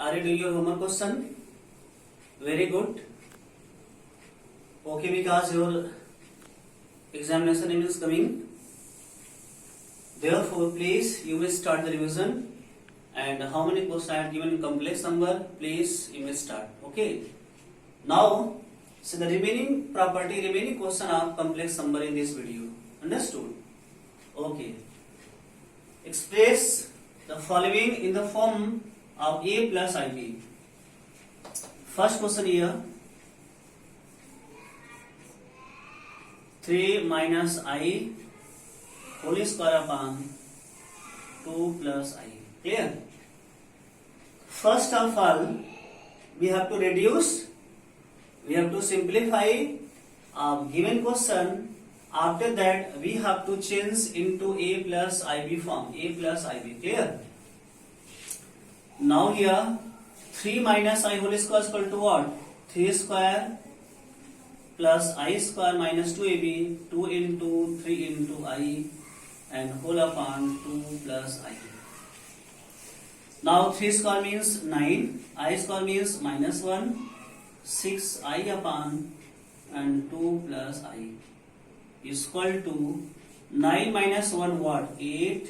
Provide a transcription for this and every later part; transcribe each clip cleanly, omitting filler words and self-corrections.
Are you doing your homework question? Very good. Okay, because your examination is coming. Therefore, please you may start the revision. And how many questions I have given in complex number? Please you may start. Okay. Now, so the remaining question of complex number in this video. Understood? Okay. Express the following in the form of a plus ib. First question here, 3 minus I whole square upon 2 plus I. Clear? First of all, we have to reduce, we have to simplify a given question. After that, we have to change into a plus ib form. A plus ib. Clear? Now here, 3 minus I whole square is equal to what? 3 square plus I square minus 2ab, 2 into 3 into I, and whole upon 2 plus I. Now 3 square means 9, I square means minus 1, 6 I upon and 2 plus I is equal to 9 minus 1 what? 8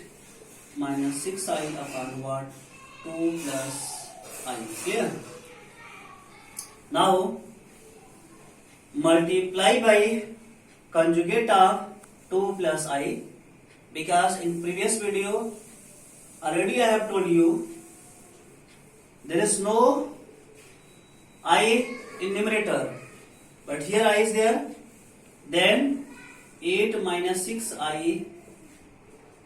minus 6 I upon what? 2 plus I. Clear? Now multiply by conjugate of 2 plus I, because in previous video already I have told you there is no I in numerator, but here I is there. Then 8 minus 6I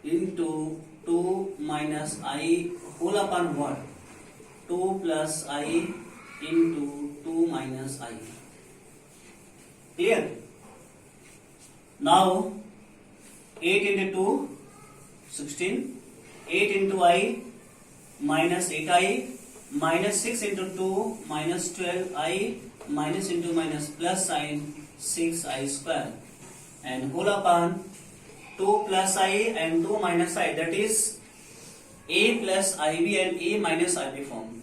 into 2 minus I whole upon what? 2 plus I into 2 minus I. Clear? Now 8 into 2, 16. 8 into I minus 8I minus 6 into 2 minus 12I minus into minus plus sign 6I square, and whole upon 2 plus I and 2 minus I, that is a plus ib and a minus ib form.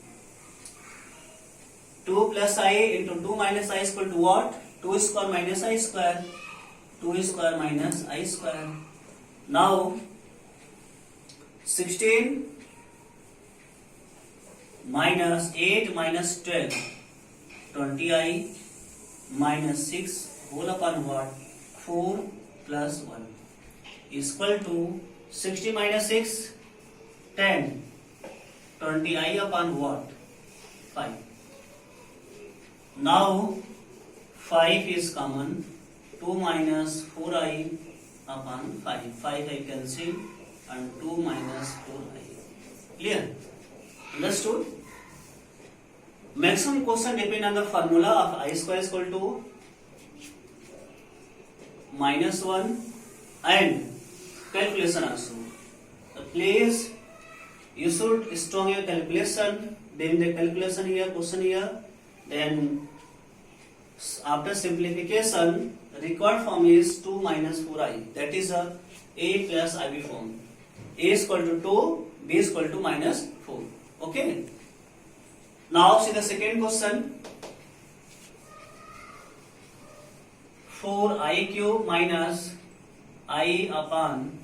2 plus I into 2 minus I is equal to what? 2 square minus I square, 2 square minus I square. Now 16 minus 8 minus 12, 20I minus 6 whole upon what? 4 plus 1 is equal to 60 minus 6, 10, 20I upon what? 5. Now 5 is common, 2 minus 4I upon 5. 5 I cancel and 2 minus 4I. Clear? Understood? Maximum question depend on the formula of I square is equal to minus 1 and calculation also. Please, you should strong your calculation, then the calculation here, question here, then after simplification, required form is 2 minus 4I. That is a plus ib form. A is equal to 2, B is equal to minus 4. Okay. Now see the second question. 4I cube minus I upon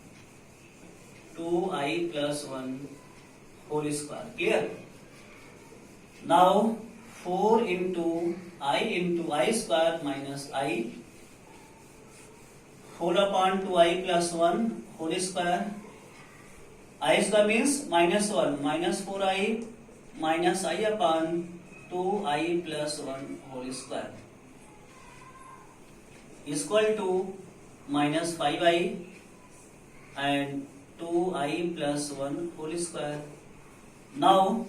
2I plus 1 whole square. Clear? Now 4 into I square minus I whole upon 2I plus 1 whole square. I square means minus 1, minus 4I minus I upon 2I plus 1 whole square is equal to minus 5I and 2I plus 1 whole square. Now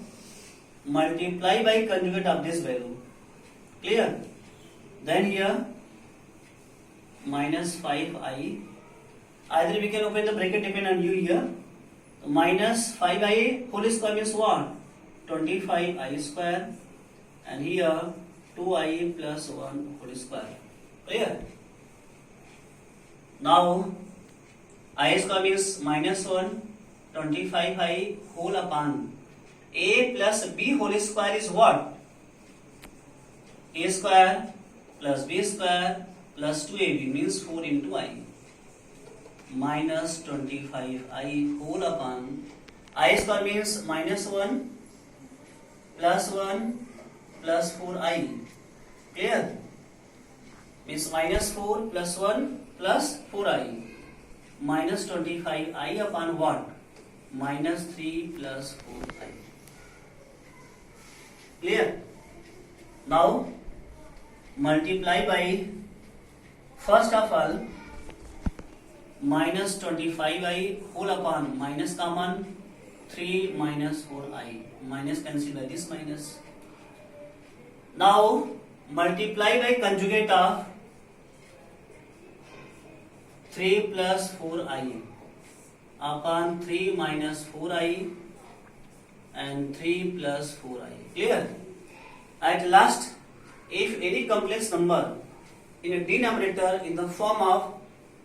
multiply by conjugate of this value. Clear? Then here minus 5I, either we can open the bracket depend on you here. Minus 5I whole square means what? 25I square, and here 2I plus 1 whole square. Clear? Now I square means minus 1, 25I whole upon a plus b whole square is what? A square plus b square plus 2ab means 4 into I minus 25I whole upon I square means minus 1 plus 1 plus 4I. Clear? Means minus 4 plus 1 plus 4I minus 25I upon what? Minus 3 plus 4I. Clear? Now multiply by, first of all, minus 25I whole upon minus common 3 minus 4I. Minus cancel by this minus. Now multiply by conjugate of 3 plus 4I upon 3 minus 4I and 3 plus 4I. Clear? At last, if any complex number in a denominator in the form of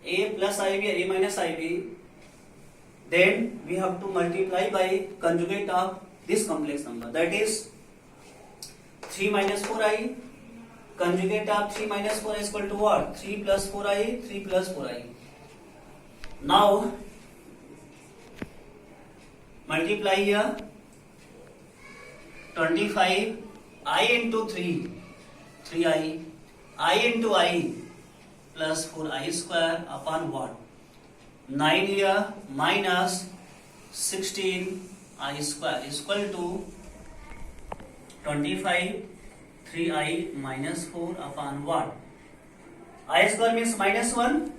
a plus ib or a minus ib, then we have to multiply by conjugate of this complex number, that is 3 minus 4i. Conjugate of 3 minus 4i is equal to what? 3 plus 4i, 3 plus 4i. Now multiply here 25 I into 3, 3i, I into I plus 4i square upon what? 9 here minus 16i square is equal to 25 3i minus 4 upon what? I square means minus 1,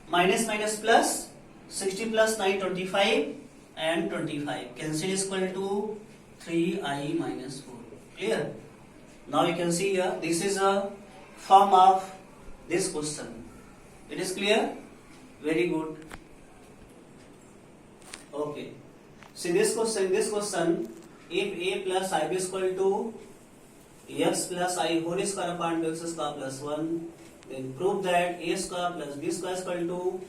minus minus plus, 60 plus 9, 25 and 25. Cancel is equal to 3i minus 4. Clear? Now you can see here, this is a form of this question. It is clear? Very good. Okay. See this question, if a plus ib is equal to x plus I whole square upon 2x square plus 1, then prove that a square plus b square is equal to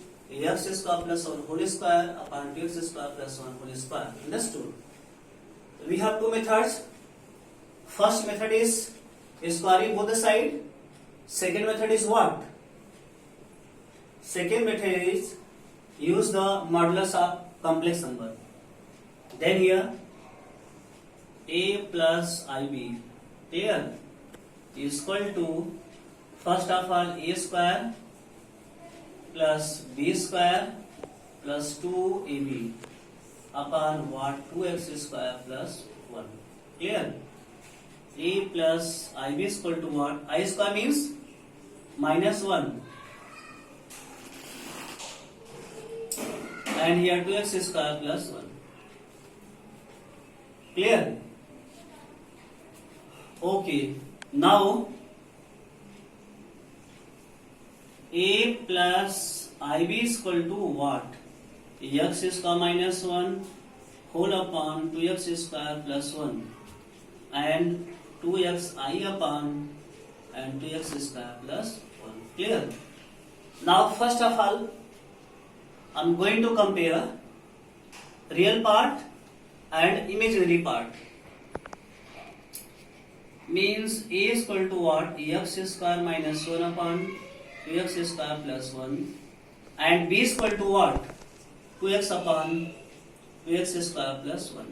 x square plus 1 whole square upon 2x square plus 1 whole square. Understood? We have two methods. First method is squaring both the side. Second method is what? Second method is use the modulus of complex number. Then here a plus ib, clear, is equal to, first of all, a square plus b square plus 2ab upon what? 2x square plus 1. Clear? A plus ib is equal to what? I square means minus 1 and here 2x square plus 1. Clear? Okay. Now a plus ib is equal to what? X square minus 1 whole upon 2x square plus 1 and 2xi upon and 2x square plus 1. Clear? Now first of all, I am going to compare real part and imaginary part. Means a is equal to what? X square minus 1 upon 2x square plus 1 and b is equal to what? 2x upon 2x square plus 1.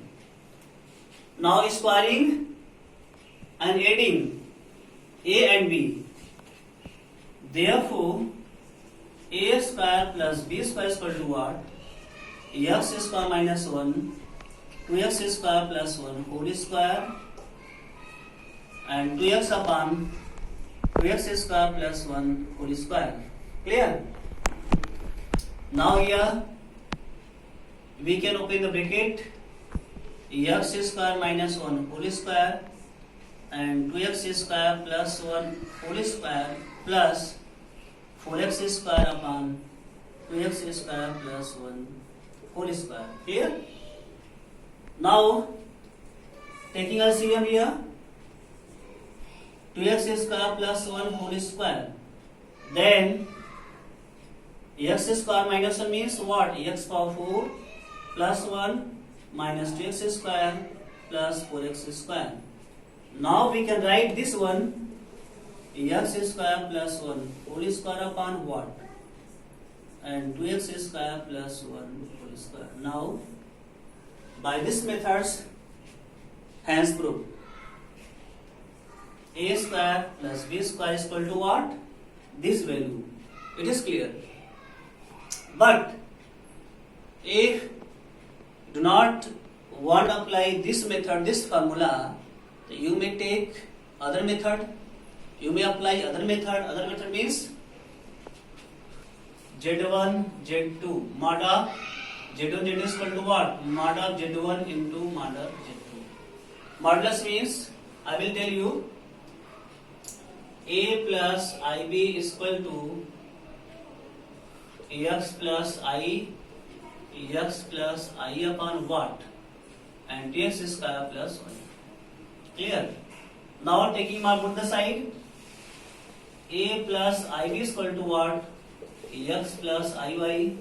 Now squaring and adding a and b. Therefore, a square plus b square is equal to what? X square minus 1, 2x square plus 1 whole square and 2x upon 2x square plus 1 whole square. Clear? Now here we can open the bracket, x square minus 1 whole square and 2x square plus 1 whole square plus 4x square upon 2x square plus 1 whole square. Clear? Now taking LCM here, 2x square plus 1 whole square, then x square minus 1 means what? X power 4 plus 1 minus 2x square plus 4x square. Now we can write this one x square plus 1 whole square upon what? And 2x square plus 1 whole square. Now by this methods, hence proof. A square plus b square is equal to what? This value. It is clear. But if do not want to apply this method, this formula, so you may take other method. You may apply other method. Other method means Z1, Z2, mod of Z1, Z2 is equal to what? Mod of Z1 into mod of Z2. Modulus means, I will tell you, A plus IB is equal to x plus I upon what? And dx square plus 1. Clear? Now taking my both the side, A plus IB is equal to what? X plus IY,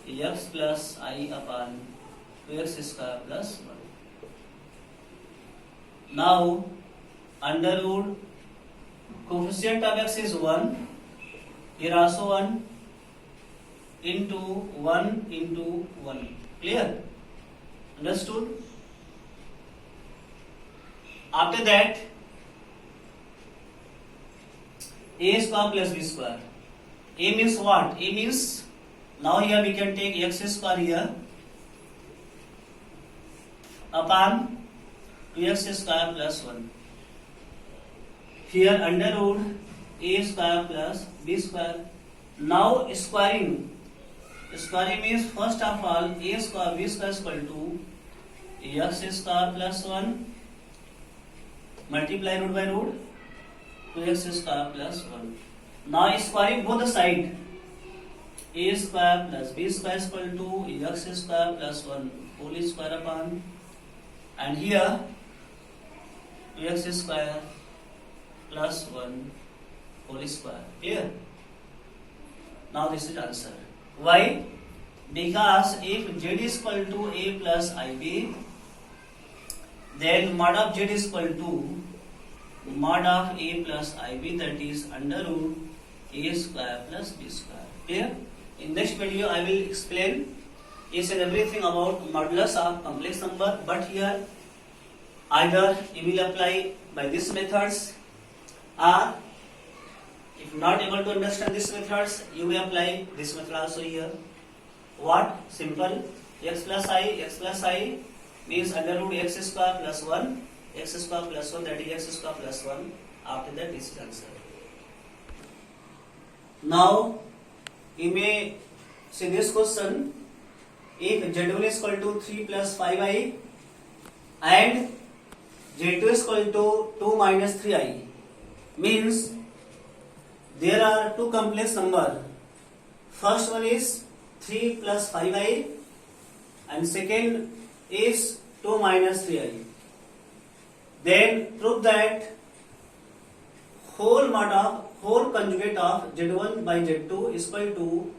x plus I upon 2x square plus 1. Now under root coefficient of x is 1, here also 1 into 1 into 1. Clear? Understood? After that, a square plus b square. A means what? A means, now here we can take x square here upon 2x square plus 1. Here under root a square plus b square. Now squaring means first of all a square b square is equal to x square plus 1 multiply root by root 2x square plus 1. Now squaring both the side, a square plus b square is equal to x square plus 1 whole square upon, and here 2x square plus 1 whole square. Clear? Now this is answer. Why? Because if z is equal to a plus ib, then mod of z is equal to mod of a plus ib, that is under root a square plus b square. Clear? In next video I will explain each and everything about modulus of complex number, but here either you will apply by these methods, or if not able to understand these methods, you may apply this method also here. What? Simple. X plus I means under root x square plus 1, x square plus 1, that is x square plus 1. After that, this is answer. Now, you may see this question. If Z1 is equal to 3 plus 5i and Z2 is equal to 2 minus 3i, means there are two complex number. First one is 3 plus 5i and second is 2 minus 3i. Then prove that whole conjugate of Z1 by Z2 is equal to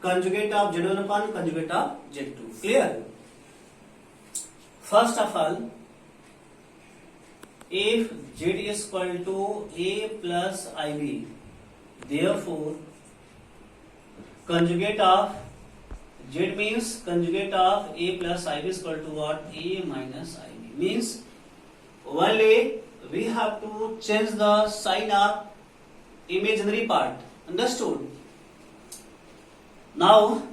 conjugate of Z1 upon conjugate of Z2. Clear? First of all, if Z is equal to A plus IB, therefore conjugate of Z means conjugate of A plus IB is equal to what? A minus IB. Means only we have to change the sign of imaginary part. Understood? Now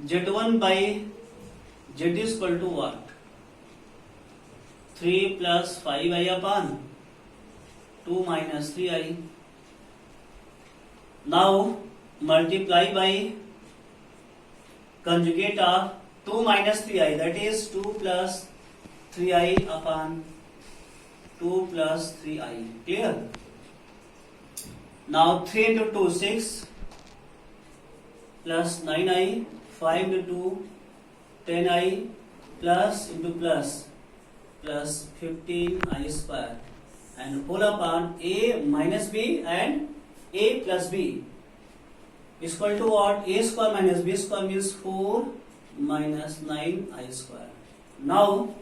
Z1 by Z is equal to what? 3 plus 5i upon 2 minus 3i. Now multiply by conjugate of 2 minus 3i, that is 2 plus 3i upon 2 plus 3i. Clear? Now 3 into 2, 6 plus 9i, 5 into 2, 10i plus into plus 15i square, and whole upon a minus b and a plus b is equal to what? A square minus b square means 4 minus 9i square. Now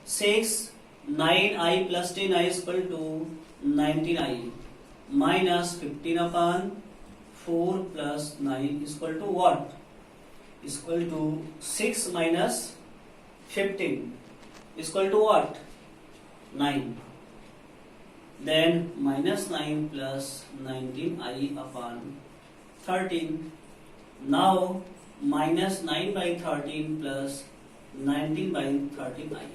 6, 9i plus 10i is equal to 19i minus 15 upon 4 plus 9 is equal to what? Is equal to 6 minus 15 is equal to what? 9. Then minus 9 plus 19i upon 13. Now minus 9 by 13 plus 19 by 13i.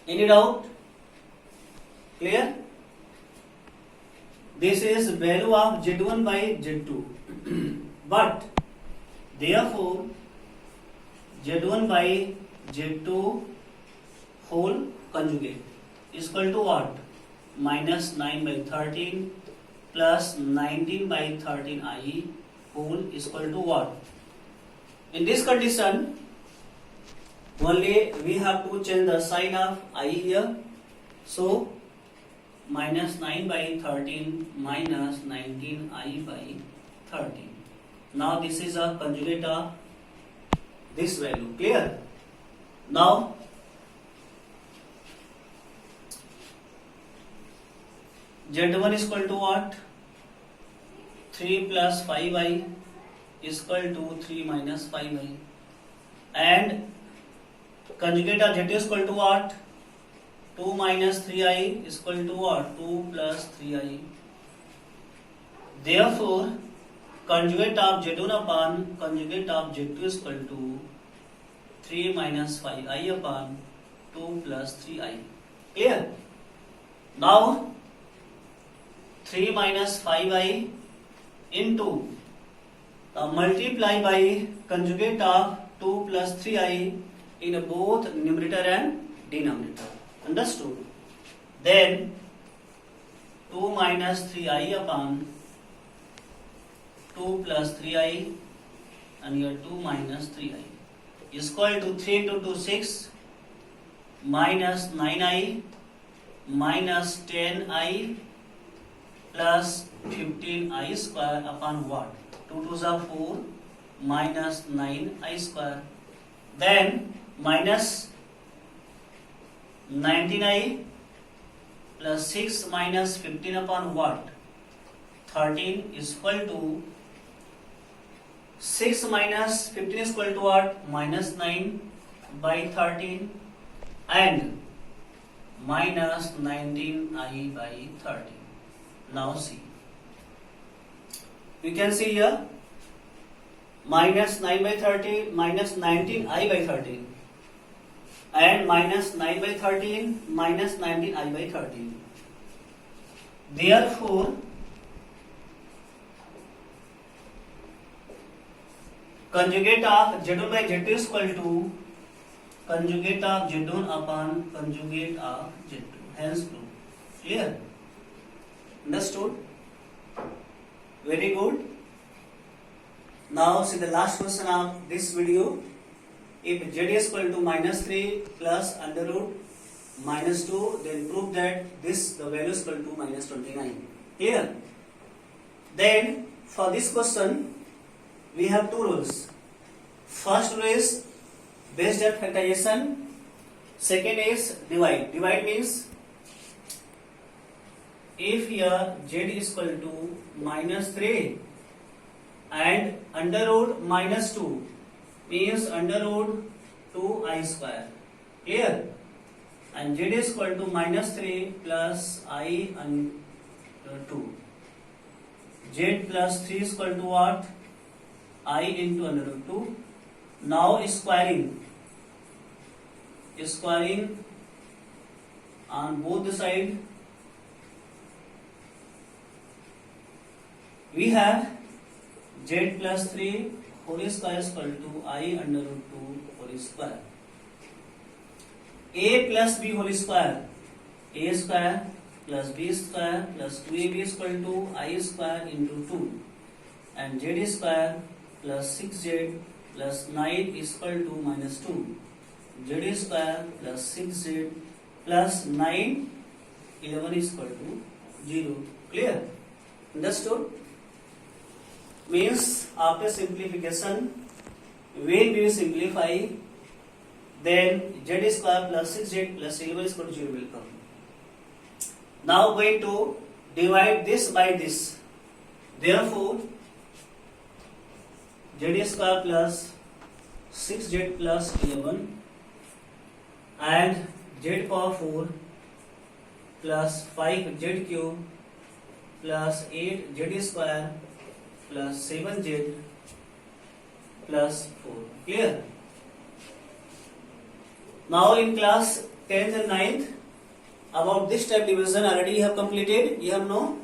Any doubt? Clear? This is value of Z1 by Z2. But therefore Z1 by Z2 whole conjugate is equal to what? Minus 9 by 13 plus 19 by 13i whole is equal to what? In this condition, only we have to change the sign of I here. So minus 9 by 13 minus 19i by 13. Now this is a conjugate of this value. Clear? Now Z1 is equal to what? 3 plus 5i is equal to 3 minus 5i. And conjugate of Z2 is equal to what? 2 minus 3i is equal to what? 2 plus 3i. Therefore, conjugate of Z1 upon conjugate of Z2 is equal to 3 minus 5i upon 2 plus 3i. Clear? Now 3 minus 5i into multiply by conjugate of 2 plus 3i in both numerator and denominator. Understood? Then 2 minus 3i upon 2 plus 3i and here 2 minus 3i is equal to 3 into 2 6 minus 9i minus 10i plus 15i square upon what? 2 2s are 4 minus 9i square. Then minus 19i plus 6 minus 15 upon what? 13 is equal to 6 minus 15 is equal to what? Minus 9 by 13 and minus 19i by 13. Now see. You can see here minus 9 by 13 minus 19i by 13 and minus 9 by 13 minus 19i by 13. Therefore, conjugate of Z1 by Z2 is equal to conjugate of Z1 upon conjugate of Z2. Hence true. Clear? Understood? Very good. Now see the last question of this video. If Z is equal to minus 3 plus under root minus 2, then prove that the value is equal to minus 29. Clear? Then for this question, we have two rules. First rule is based on factorization. Second is divide. Divide means if here Z is equal to minus 3 and under root minus 2 means under root 2i square. Clear? And Z is equal to minus 3 plus I and 2. Z plus 3 is equal to what? I into under root 2. Now squaring on both the side. We have Z plus 3 whole square is equal to I under root 2 whole square. A plus B whole square. A square plus B square plus 2AB is equal to I square into 2. And Z square plus 6Z plus 9 is equal to minus 2. Z square plus 6Z plus 9, 11 is equal to 0. Clear? Understood? means after simplification, when we simplify, then z square plus 6z plus 11 is equal to 0 will come. Now going to divide this by this. Therefore, z square plus 6z plus 11 and z power 4 plus 5z cube plus 8z square plus 7z plus 4. Clear? Now in class 10th and 9th, about this type division already you have completed, you have know.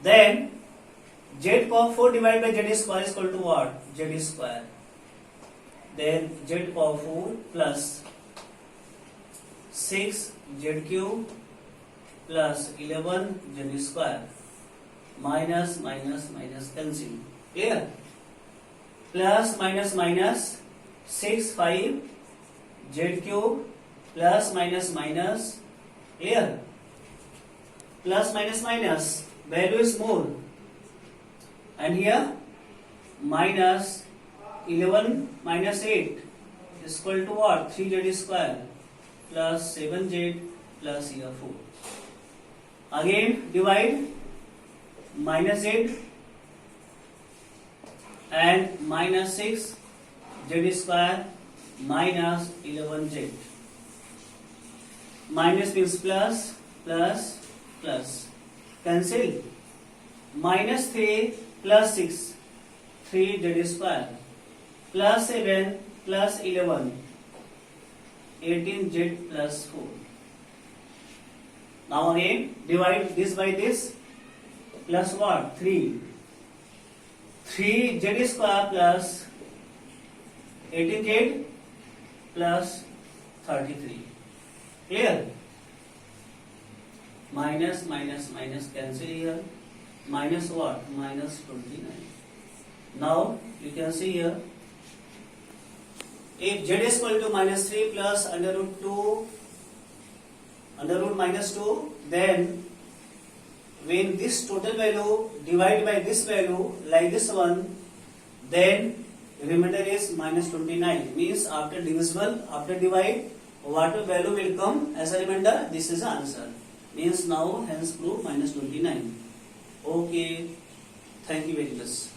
Then z power 4 divided by z square is equal to what? Z square. Then z power 4 plus 6 z cube plus 11 z square minus cancel. Clear? Plus minus 6 5 z cube plus minus clear? Plus minus value is more, and here minus 11 minus 8 is equal to what? 3z square plus 7z plus here 4. Again divide minus z and minus 6 z square minus 11z. Minus means plus. Cancel. Minus 3 plus 6, 3z square plus 7 plus 11, 18z plus 4. Now again divide this by this, plus what? 3 z square plus 18z plus 33. Clear? Minus cancel here. Minus what? Minus 29. Now you can see here, if z is equal to minus 3 plus under root minus 2, then when this total value divided by this value like this one, then remainder is minus 29. Means after divide, whatever value will come as a remainder, this is the answer. Means now hence proof minus 29. Okay, thank you very much.